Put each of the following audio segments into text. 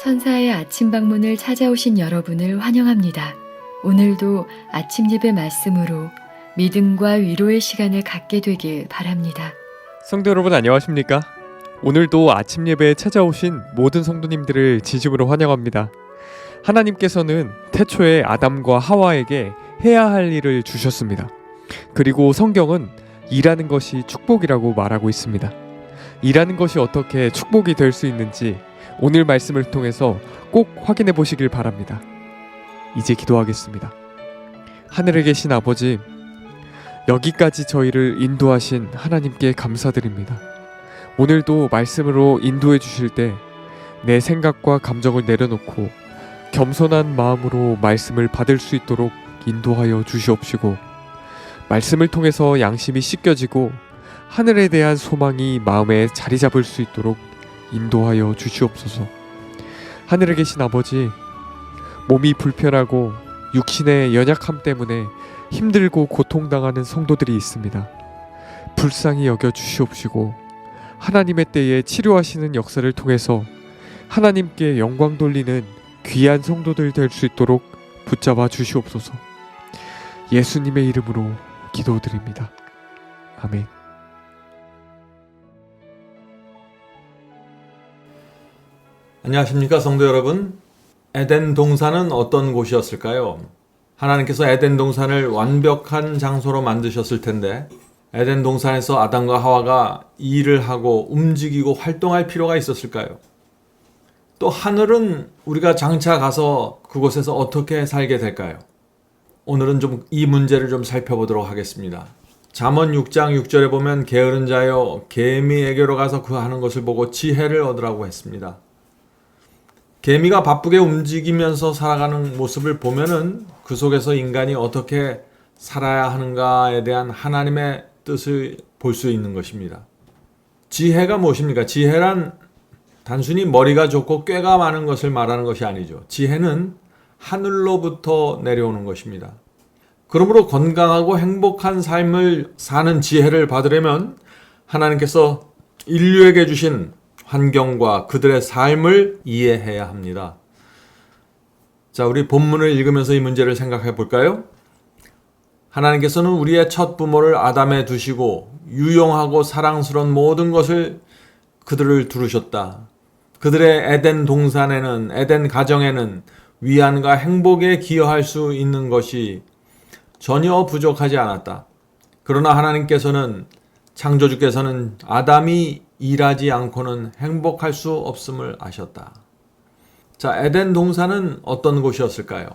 천사의 아침 방문을 찾아오신 여러분을 환영합니다. 오늘도 아침 예배 말씀으로 믿음과 위로의 시간을 갖게 되길 바랍니다. 성도 여러분 안녕하십니까? 오늘도 아침 예배에 찾아오신 모든 성도님들을 진심으로 환영합니다. 하나님께서는 태초에 아담과 하와에게 해야 할 일을 주셨습니다. 그리고 성경은 일하는 것이 축복이라고 말하고 있습니다. 일하는 것이 어떻게 축복이 될 수 있는지 오늘 말씀을 통해서 꼭 확인해 보시길 바랍니다. 이제 기도하겠습니다. 하늘에 계신 아버지, 여기까지 저희를 인도하신 하나님께 감사드립니다. 오늘도 말씀으로 인도해 주실 때 내 생각과 감정을 내려놓고 겸손한 마음으로 말씀을 받을 수 있도록 인도하여 주시옵시고, 말씀을 통해서 양심이 씻겨지고 하늘에 대한 소망이 마음에 자리 잡을 수 있도록 인도하여 주시옵소서. 하늘에 계신 아버지, 몸이 불편하고 육신의 연약함 때문에 힘들고 고통당하는 성도들이 있습니다. 불쌍히 여겨 주시옵시고 하나님의 때에 치료하시는 역사를 통해서 하나님께 영광 돌리는 귀한 성도들 될 수 있도록 붙잡아 주시옵소서. 예수님의 이름으로 기도드립니다. 아멘. 안녕하십니까 성도 여러분. 에덴 동산은 어떤 곳이었을까요? 하나님께서 에덴 동산을 완벽한 장소로 만드셨을 텐데 에덴 동산에서 아담과 하와가 일을 하고 움직이고 활동할 필요가 있었을까요? 또 하늘은 우리가 장차 가서 그곳에서 어떻게 살게 될까요? 오늘은 좀 이 문제를 좀 살펴보도록 하겠습니다. 잠언 6장 6절에 보면 게으른 자여 개미에게로 가서 그 하는 것을 보고 지혜를 얻으라고 했습니다. 개미가 바쁘게 움직이면서 살아가는 모습을 보면은 그 속에서 인간이 어떻게 살아야 하는가에 대한 하나님의 뜻을 볼 수 있는 것입니다. 지혜가 무엇입니까? 지혜란 단순히 머리가 좋고 꾀가 많은 것을 말하는 것이 아니죠. 지혜는 하늘로부터 내려오는 것입니다. 그러므로 건강하고 행복한 삶을 사는 지혜를 받으려면 하나님께서 인류에게 주신 환경과 그들의 삶을 이해해야 합니다. 자, 우리 본문을 읽으면서 이 문제를 생각해 볼까요? 하나님께서는 우리의 첫 부모를 아담에 두시고 유용하고 사랑스러운 모든 것을 그들을 두르셨다. 그들의 에덴 동산에는, 에덴 가정에는 위안과 행복에 기여할 수 있는 것이 전혀 부족하지 않았다. 그러나 하나님께서는, 창조주께서는 아담이 일하지 않고는 행복할 수 없음을 아셨다. 자, 에덴 동산은 어떤 곳이었을까요?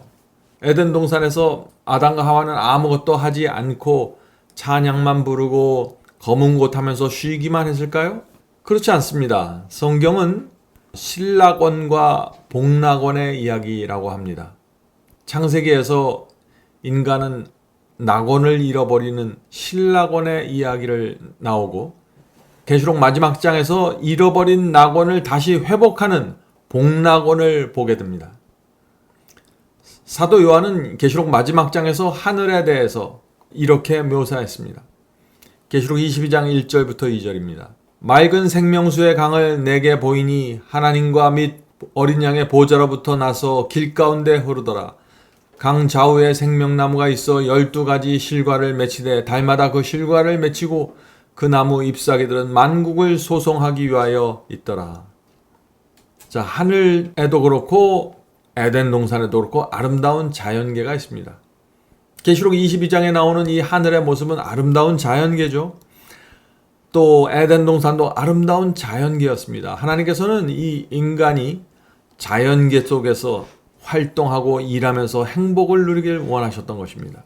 에덴 동산에서 아담과 하와는 아무것도 하지 않고 찬양만 부르고 검은 곳 하면서 쉬기만 했을까요? 그렇지 않습니다. 성경은 신락원과 복락원의 이야기라고 합니다. 창세기에서 인간은 낙원을 잃어버리는 신락원의 이야기를 나오고, 계시록 마지막 장에서 잃어버린 낙원을 다시 회복하는 복락원을 보게 됩니다. 사도 요한은 계시록 마지막 장에서 하늘에 대해서 이렇게 묘사했습니다. 계시록 22장 1절부터 2절입니다. 맑은 생명수의 강을 내게 보이니 하나님과 및 어린 양의 보좌로부터 나서 길가운데 흐르더라. 강 좌우에 생명나무가 있어 12가지 실과를 맺히되 달마다 그 실과를 맺히고 그 나무 잎사귀들은 만국을 소송하기 위하여 있더라. 자, 하늘에도 그렇고 에덴 동산에도 그렇고 아름다운 자연계가 있습니다. 계시록 22장에 나오는 이 하늘의 모습은 아름다운 자연계죠. 또 에덴 동산도 아름다운 자연계였습니다. 하나님께서는 이 인간이 자연계 속에서 활동하고 일하면서 행복을 누리길 원하셨던 것입니다.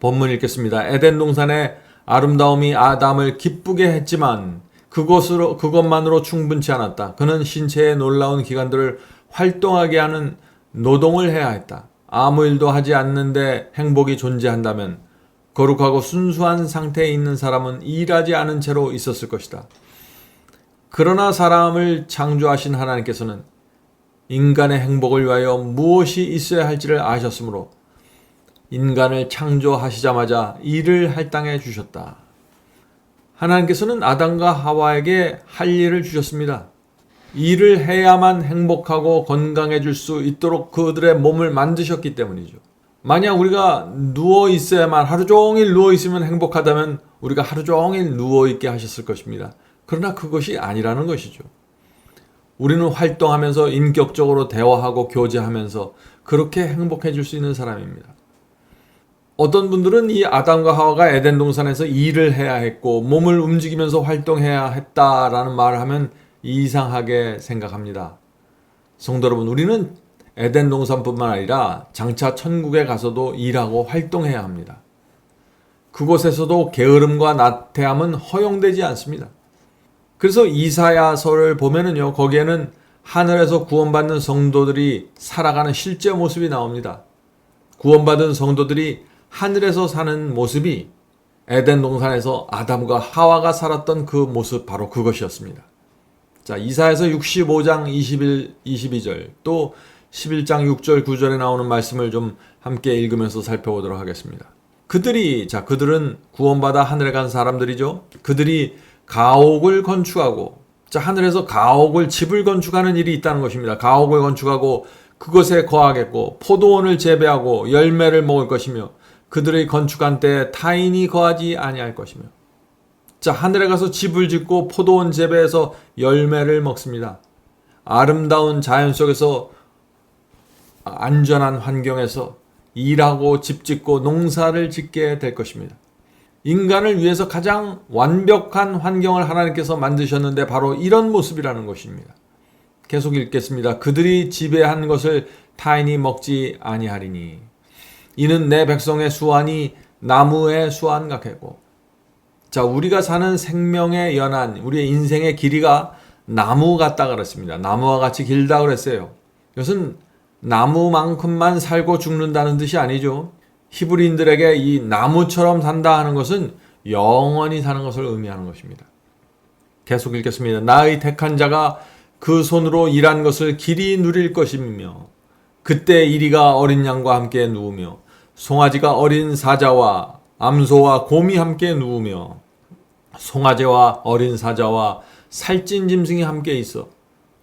본문 읽겠습니다. 에덴 동산의 아름다움이 아담을 기쁘게 했지만 그것만으로 충분치 않았다. 그는 신체의 놀라운 기관들을 활동하게 하는 노동을 해야 했다. 아무 일도 하지 않는데 행복이 존재한다면 거룩하고 순수한 상태에 있는 사람은 일하지 않은 채로 있었을 것이다. 그러나 사람을 창조하신 하나님께서는 인간의 행복을 위하여 무엇이 있어야 할지를 아셨으므로 인간을 창조하시자마자 일을 할당해 주셨다. 하나님께서는 아담과 하와에게 할 일을 주셨습니다. 일을 해야만 행복하고 건강해질 수 있도록 그들의 몸을 만드셨기 때문이죠. 만약 우리가 누워 있어야만, 하루 종일 누워 있으면 행복하다면 우리가 하루 종일 누워 있게 하셨을 것입니다. 그러나 그것이 아니라는 것이죠. 우리는 활동하면서 인격적으로 대화하고 교제하면서 그렇게 행복해질 수 있는 사람입니다. 어떤 분들은 이 아담과 하와가 에덴 동산에서 일을 해야 했고 몸을 움직이면서 활동해야 했다라는 말을 하면 이상하게 생각합니다. 성도 여러분, 우리는 에덴 동산뿐만 아니라 장차 천국에 가서도 일하고 활동해야 합니다. 그곳에서도 게으름과 나태함은 허용되지 않습니다. 그래서 이사야서를 보면은요, 거기에는 하늘에서 구원받는 성도들이 살아가는 실제 모습이 나옵니다. 구원받은 성도들이 하늘에서 사는 모습이 에덴 동산에서 아담과 하와가 살았던 그 모습, 바로 그것이었습니다. 자, 이사야서 65장 21, 22절 또 11장 6절 9절에 나오는 말씀을 좀 함께 읽으면서 살펴보도록 하겠습니다. 그들은 구원받아 하늘에 간 사람들이죠. 그들이 가옥을 건축하고, 자, 하늘에서 가옥을, 집을 건축하는 일이 있다는 것입니다. 가옥을 건축하고 그것에 거하겠고 포도원을 재배하고 열매를 먹을 것이며 그들의 건축한 때에 타인이 거하지 아니할 것이며. 자, 하늘에 가서 집을 짓고 포도원 재배해서 열매를 먹습니다. 아름다운 자연 속에서 안전한 환경에서 일하고 집 짓고 농사를 짓게 될 것입니다. 인간을 위해서 가장 완벽한 환경을 하나님께서 만드셨는데 바로 이런 모습이라는 것입니다. 계속 읽겠습니다. 그들이 지배한 것을 타인이 먹지 아니하리니 이는 내 백성의 수완이 나무의 수완 같겠고. 자, 우리가 사는 생명의 연한, 우리의 인생의 길이가 나무 같다 그랬습니다. 나무와 같이 길다 그랬어요. 이것은 나무만큼만 살고 죽는다는 뜻이 아니죠. 히브리인들에게 이 나무처럼 산다 하는 것은 영원히 사는 것을 의미하는 것입니다. 계속 읽겠습니다. 나의 택한 자가 그 손으로 일한 것을 길이 누릴 것이며 그때 이리가 어린 양과 함께 누우며 송아지가 어린 사자와 암소와 곰이 함께 누우며 송아지와 어린 사자와 살찐 짐승이 함께 있어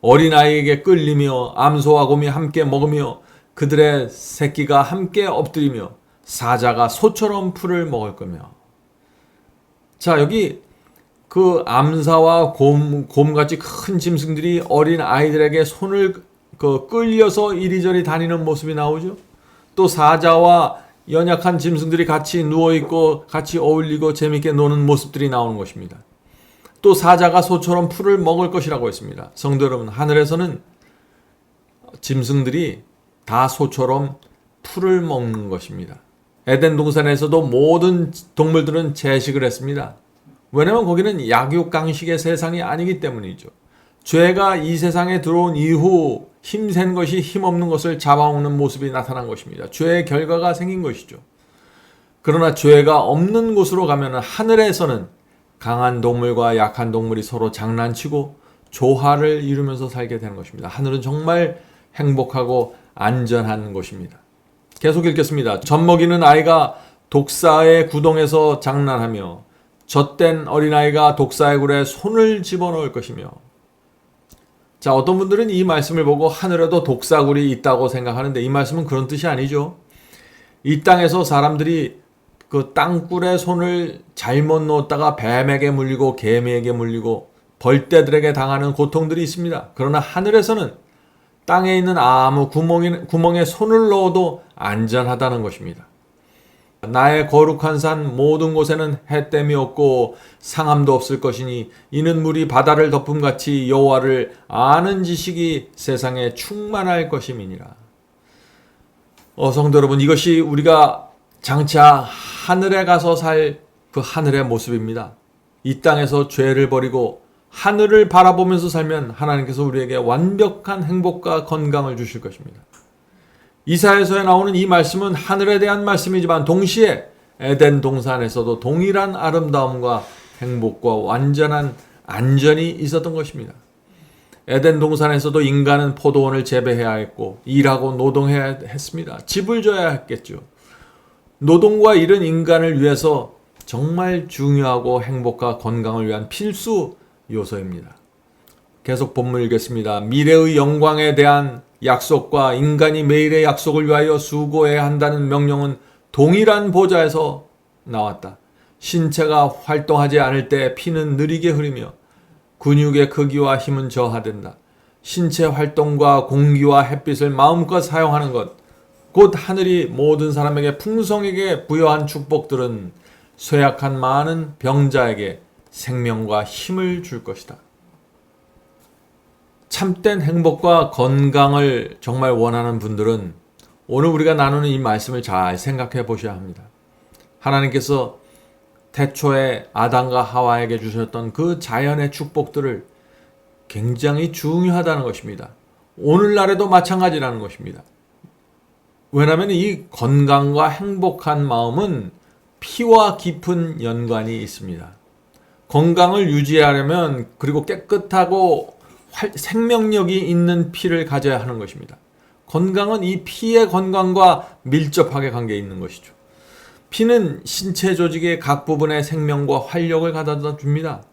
어린아이에게 끌리며 암소와 곰이 함께 먹으며 그들의 새끼가 함께 엎드리며 사자가 소처럼 풀을 먹을 거며. 자, 여기 그 암사와 곰같이 큰 짐승들이 어린 아이들에게 손을 끌려서 이리저리 다니는 모습이 나오죠. 또 사자와 연약한 짐승들이 같이 누워있고 같이 어울리고 재밌게 노는 모습들이 나오는 것입니다. 또 사자가 소처럼 풀을 먹을 것이라고 했습니다. 성도 여러분, 하늘에서는 짐승들이 다 소처럼 풀을 먹는 것입니다. 에덴 동산에서도 모든 동물들은 채식을 했습니다. 왜냐하면 거기는 약육강식의 세상이 아니기 때문이죠. 죄가 이 세상에 들어온 이후 힘센 것이 힘없는 것을 잡아먹는 모습이 나타난 것입니다. 죄의 결과가 생긴 것이죠. 그러나 죄가 없는 곳으로 가면 하늘에서는 강한 동물과 약한 동물이 서로 장난치고 조화를 이루면서 살게 되는 것입니다. 하늘은 정말 행복하고 안전한 곳입니다. 계속 읽겠습니다. 젖먹이는 아이가 독사의 구덩에서 장난하며 젖된 어린아이가 독사의 굴에 손을 집어넣을 것이며. 자, 어떤 분들은 이 말씀을 보고 하늘에도 독사굴이 있다고 생각하는데 이 말씀은 그런 뜻이 아니죠. 이 땅에서 사람들이 그 땅굴에 손을 잘못 넣었다가 뱀에게 물리고 개미에게 물리고 벌떼들에게 당하는 고통들이 있습니다. 그러나 하늘에서는 땅에 있는 아무 구멍에 손을 넣어도 안전하다는 것입니다. 나의 거룩한 산 모든 곳에는 햇댐이 없고 상함도 없을 것이니 이는 물이 바다를 덮음같이 여호와를 아는 지식이 세상에 충만할 것임이니라. 성도 여러분, 이것이 우리가 장차 하늘에 가서 살 그 하늘의 모습입니다. 이 땅에서 죄를 버리고 하늘을 바라보면서 살면 하나님께서 우리에게 완벽한 행복과 건강을 주실 것입니다. 이사야서에 나오는 이 말씀은 하늘에 대한 말씀이지만 동시에 에덴 동산에서도 동일한 아름다움과 행복과 완전한 안전이 있었던 것입니다. 에덴 동산에서도 인간은 포도원을 재배해야 했고 일하고 노동해야 했습니다. 집을 져야 했겠죠. 노동과 일은 인간을 위해서 정말 중요하고 행복과 건강을 위한 필수 요소입니다. 계속 본문 읽겠습니다. 미래의 영광에 대한 약속과 인간이 매일의 약속을 위하여 수고해야 한다는 명령은 동일한 보좌에서 나왔다. 신체가 활동하지 않을 때 피는 느리게 흐르며 근육의 크기와 힘은 저하된다. 신체 활동과 공기와 햇빛을 마음껏 사용하는 것, 곧 하늘이 모든 사람에게 풍성하게 부여한 축복들은 쇠약한 많은 병자에게 생명과 힘을 줄 것이다. 참된 행복과 건강을 정말 원하는 분들은 오늘 우리가 나누는 이 말씀을 잘 생각해 보셔야 합니다. 하나님께서 태초에 아담과 하와에게 주셨던 그 자연의 축복들을 굉장히 중요하다는 것입니다. 오늘날에도 마찬가지라는 것입니다. 왜냐하면 이 건강과 행복한 마음은 피와 깊은 연관이 있습니다. 건강을 유지하려면 그리고 깨끗하고 생명력이 있는 피를 가져야 하는 것입니다. 건강은 이 피의 건강과 밀접하게 관계에 있는 것이죠. 피는 신체 조직의 각 부분에 생명과 활력을 가져다 줍니다.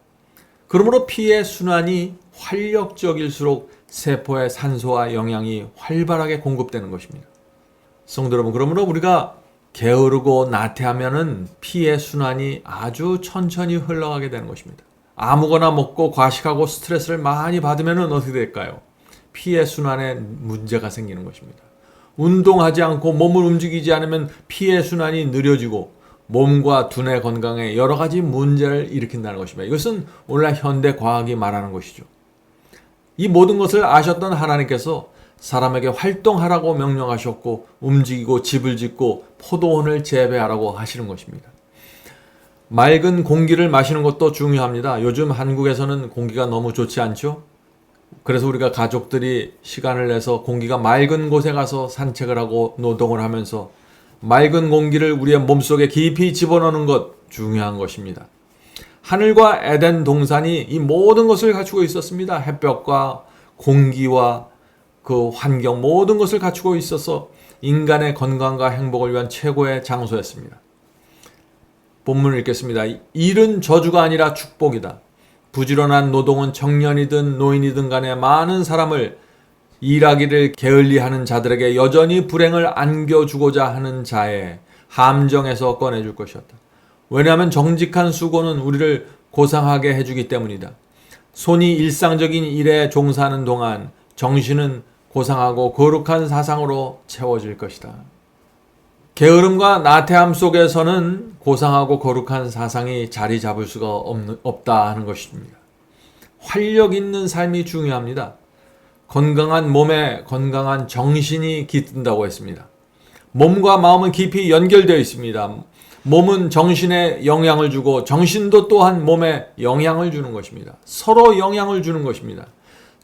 그러므로 피의 순환이 활력적일수록 세포에 산소와 영양이 활발하게 공급되는 것입니다. 성도 여러분, 그러므로 우리가 게으르고 나태하면은 피의 순환이 아주 천천히 흘러가게 되는 것입니다. 아무거나 먹고 과식하고 스트레스를 많이 받으면은 어떻게 될까요? 피의 순환에 문제가 생기는 것입니다. 운동하지 않고 몸을 움직이지 않으면 피의 순환이 느려지고 몸과 두뇌 건강에 여러 가지 문제를 일으킨다는 것입니다. 이것은 오늘날 현대 과학이 말하는 것이죠. 이 모든 것을 아셨던 하나님께서 사람에게 활동하라고 명령하셨고 움직이고 집을 짓고 포도원을 재배하라고 하시는 것입니다. 맑은 공기를 마시는 것도 중요합니다. 요즘 한국에서는 공기가 너무 좋지 않죠? 그래서 우리가 가족들이 시간을 내서 공기가 맑은 곳에 가서 산책을 하고 노동을 하면서 맑은 공기를 우리의 몸속에 깊이 집어넣는 것 중요한 것입니다. 하늘과 에덴 동산이 이 모든 것을 갖추고 있었습니다. 햇볕과 공기와 그 환경 모든 것을 갖추고 있어서 인간의 건강과 행복을 위한 최고의 장소였습니다. 본문을 읽겠습니다. 일은 저주가 아니라 축복이다. 부지런한 노동은 청년이든 노인이든 간에 많은 사람을 일하기를 게을리하는 자들에게 여전히 불행을 안겨주고자 하는 자의 함정에서 꺼내줄 것이었다. 왜냐하면 정직한 수고는 우리를 고상하게 해주기 때문이다. 손이 일상적인 일에 종사하는 동안 정신은 고상하고 거룩한 사상으로 채워질 것이다. 게으름과 나태함 속에서는 고상하고 거룩한 사상이 자리 잡을 수가 없다 하는 것입니다. 활력 있는 삶이 중요합니다. 건강한 몸에 건강한 정신이 깃든다고 했습니다. 몸과 마음은 깊이 연결되어 있습니다. 몸은 정신에 영향을 주고 정신도 또한 몸에 영향을 주는 것입니다. 서로 영향을 주는 것입니다.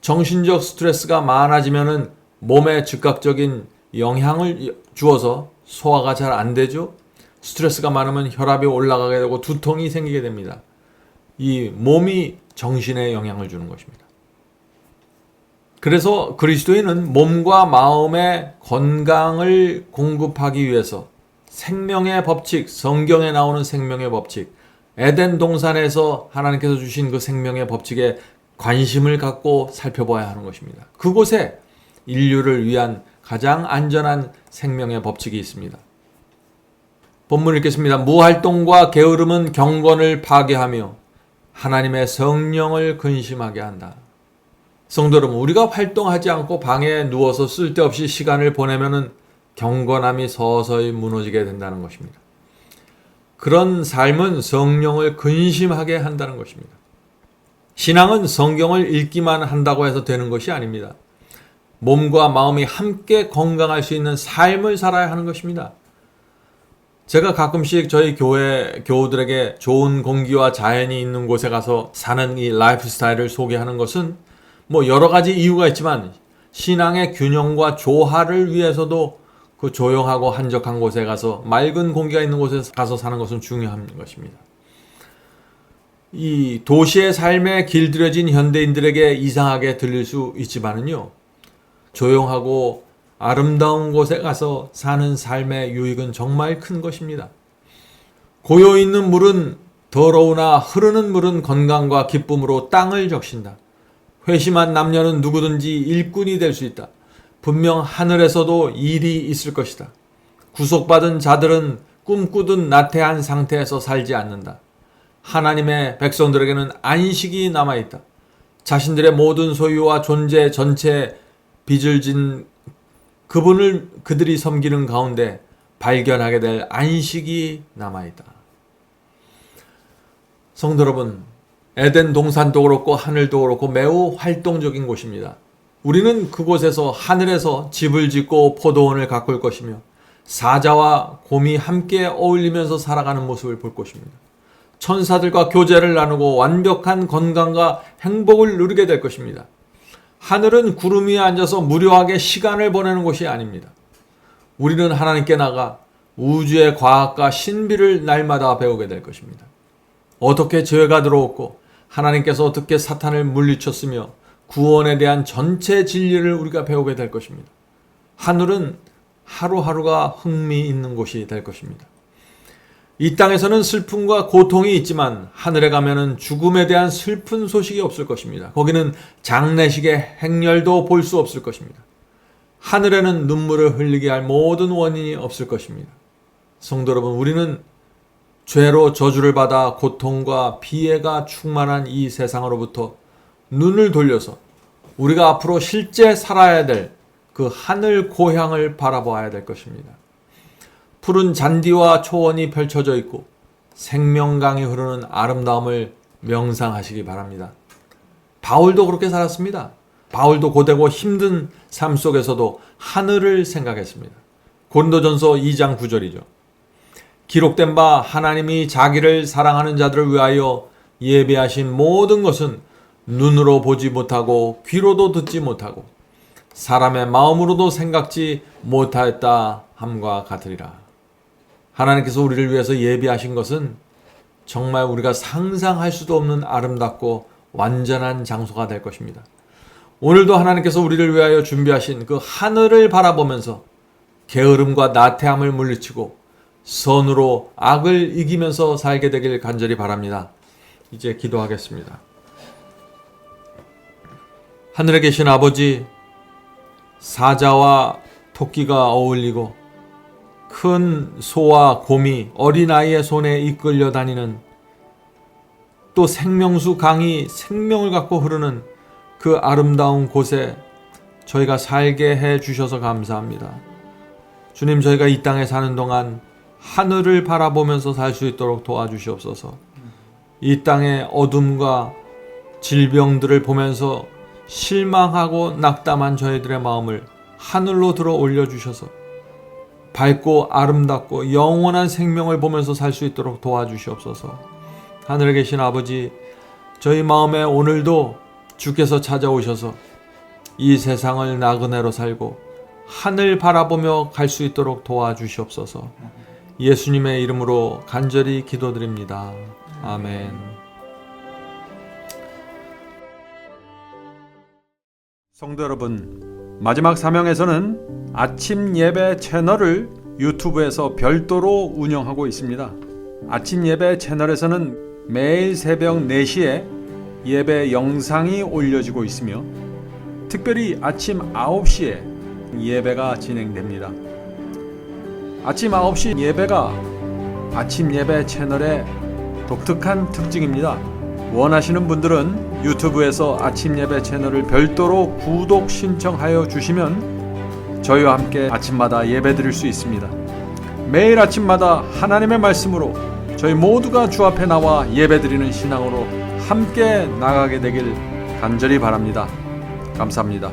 정신적 스트레스가 많아지면은 몸에 즉각적인 영향을 주어서 소화가 잘 안 되죠. 스트레스가 많으면 혈압이 올라가게 되고 두통이 생기게 됩니다. 이 몸이 정신에 영향을 주는 것입니다. 그래서 그리스도인은 몸과 마음의 건강을 공급하기 위해서 생명의 법칙, 성경에 나오는 생명의 법칙, 에덴 동산에서 하나님께서 주신 그 생명의 법칙에 관심을 갖고 살펴봐야 하는 것입니다. 그곳에 인류를 위한 가장 안전한 생명의 법칙이 있습니다. 본문 읽겠습니다. 무활동과 게으름은 경건을 파괴하며 하나님의 성령을 근심하게 한다. 성도 여러분, 우리가 활동하지 않고 방에 누워서 쓸데없이 시간을 보내면은 경건함이 서서히 무너지게 된다는 것입니다. 그런 삶은 성령을 근심하게 한다는 것입니다. 신앙은 성경을 읽기만 한다고 해서 되는 것이 아닙니다. 몸과 마음이 함께 건강할 수 있는 삶을 살아야 하는 것입니다. 제가 가끔씩 저희 교회 교우들에게 좋은 공기와 자연이 있는 곳에 가서 사는 이 라이프 스타일을 소개하는 것은 여러 가지 이유가 있지만 신앙의 균형과 조화를 위해서도 그 조용하고 한적한 곳에 가서 맑은 공기가 있는 곳에 가서 사는 것은 중요한 것입니다. 이 도시의 삶에 길들여진 현대인들에게 이상하게 들릴 수 있지만은요, 조용하고 아름다운 곳에 가서 사는 삶의 유익은 정말 큰 것입니다. 고요 있는 물은 더러우나 흐르는 물은 건강과 기쁨으로 땅을 적신다. 회심한 남녀는 누구든지 일꾼이 될 수 있다. 분명 하늘에서도 일이 있을 것이다. 구속받은 자들은 꿈꾸듯 나태한 상태에서 살지 않는다. 하나님의 백성들에게는 안식이 남아있다. 자신들의 모든 소유와 존재 전체에 빚을 진 그분을 그들이 섬기는 가운데 발견하게 될 안식이 남아있다. 성도 여러분, 에덴 동산도 그렇고 하늘도 그렇고 매우 활동적인 곳입니다. 우리는 그곳에서 하늘에서 집을 짓고 포도원을 가꿀 것이며 사자와 곰이 함께 어울리면서 살아가는 모습을 볼 것입니다. 천사들과 교제를 나누고 완벽한 건강과 행복을 누리게 될 것입니다. 하늘은 구름 위에 앉아서 무료하게 시간을 보내는 곳이 아닙니다. 우리는 하나님께 나가 우주의 과학과 신비를 날마다 배우게 될 것입니다. 어떻게 죄가 들어왔고 하나님께서 어떻게 사탄을 물리쳤으며 구원에 대한 전체 진리를 우리가 배우게 될 것입니다. 하늘은 하루하루가 흥미있는 곳이 될 것입니다. 이 땅에서는 슬픔과 고통이 있지만 하늘에 가면은 죽음에 대한 슬픈 소식이 없을 것입니다. 거기는 장례식의 행렬도 볼 수 없을 것입니다. 하늘에는 눈물을 흘리게 할 모든 원인이 없을 것입니다. 성도 여러분, 우리는 죄로 저주를 받아 고통과 피해가 충만한 이 세상으로부터 눈을 돌려서 우리가 앞으로 실제 살아야 될 그 하늘 고향을 바라보아야 될 것입니다. 푸른 잔디와 초원이 펼쳐져 있고 생명강이 흐르는 아름다움을 명상하시기 바랍니다. 바울도 그렇게 살았습니다. 바울도 고되고 힘든 삶 속에서도 하늘을 생각했습니다. 고린도전서 2장 9절이죠. 기록된 바 하나님이 자기를 사랑하는 자들을 위하여 예배하신 모든 것은 눈으로 보지 못하고 귀로도 듣지 못하고 사람의 마음으로도 생각지 못하였다 함과 같으리라. 하나님께서 우리를 위해서 예비하신 것은 정말 우리가 상상할 수도 없는 아름답고 완전한 장소가 될 것입니다. 오늘도 하나님께서 우리를 위하여 준비하신 그 하늘을 바라보면서 게으름과 나태함을 물리치고 선으로 악을 이기면서 살게 되길 간절히 바랍니다. 이제 기도하겠습니다. 하늘에 계신 아버지, 사자와 토끼가 어울리고 큰 소와 곰이 어린아이의 손에 이끌려 다니는 또 생명수 강이 생명을 갖고 흐르는 그 아름다운 곳에 저희가 살게 해 주셔서 감사합니다. 주님, 저희가 이 땅에 사는 동안 하늘을 바라보면서 살 수 있도록 도와주시옵소서. 이 땅의 어둠과 질병들을 보면서 실망하고 낙담한 저희들의 마음을 하늘로 들어 올려주셔서 밝고 아름답고 영원한 생명을 보면서 살 수 있도록 도와주시옵소서. 하늘에 계신 아버지, 저희 마음에 오늘도 주께서 찾아오셔서 이 세상을 나그네로 살고 하늘 바라보며 갈 수 있도록 도와주시옵소서. 예수님의 이름으로 간절히 기도드립니다. 아멘. 성도 여러분, 마지막 사명에서는 아침 예배 채널을 유튜브에서 별도로 운영하고 있습니다. 아침 예배 채널에서는 매일 새벽 4시에 예배 영상이 올려지고 있으며 특별히 아침 9시에 예배가 진행됩니다. 아침 9시 예배가 아침 예배 채널의 독특한 특징입니다. 원하시는 분들은 유튜브에서 아침 예배 채널을 별도로 구독 신청하여 주시면 저희와 함께 아침마다 예배 드릴 수 있습니다. 매일 아침마다 하나님의 말씀으로 저희 모두가 주 앞에 나와 예배 드리는 신앙으로 함께 나가게 되길 간절히 바랍니다. 감사합니다.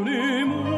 하나님은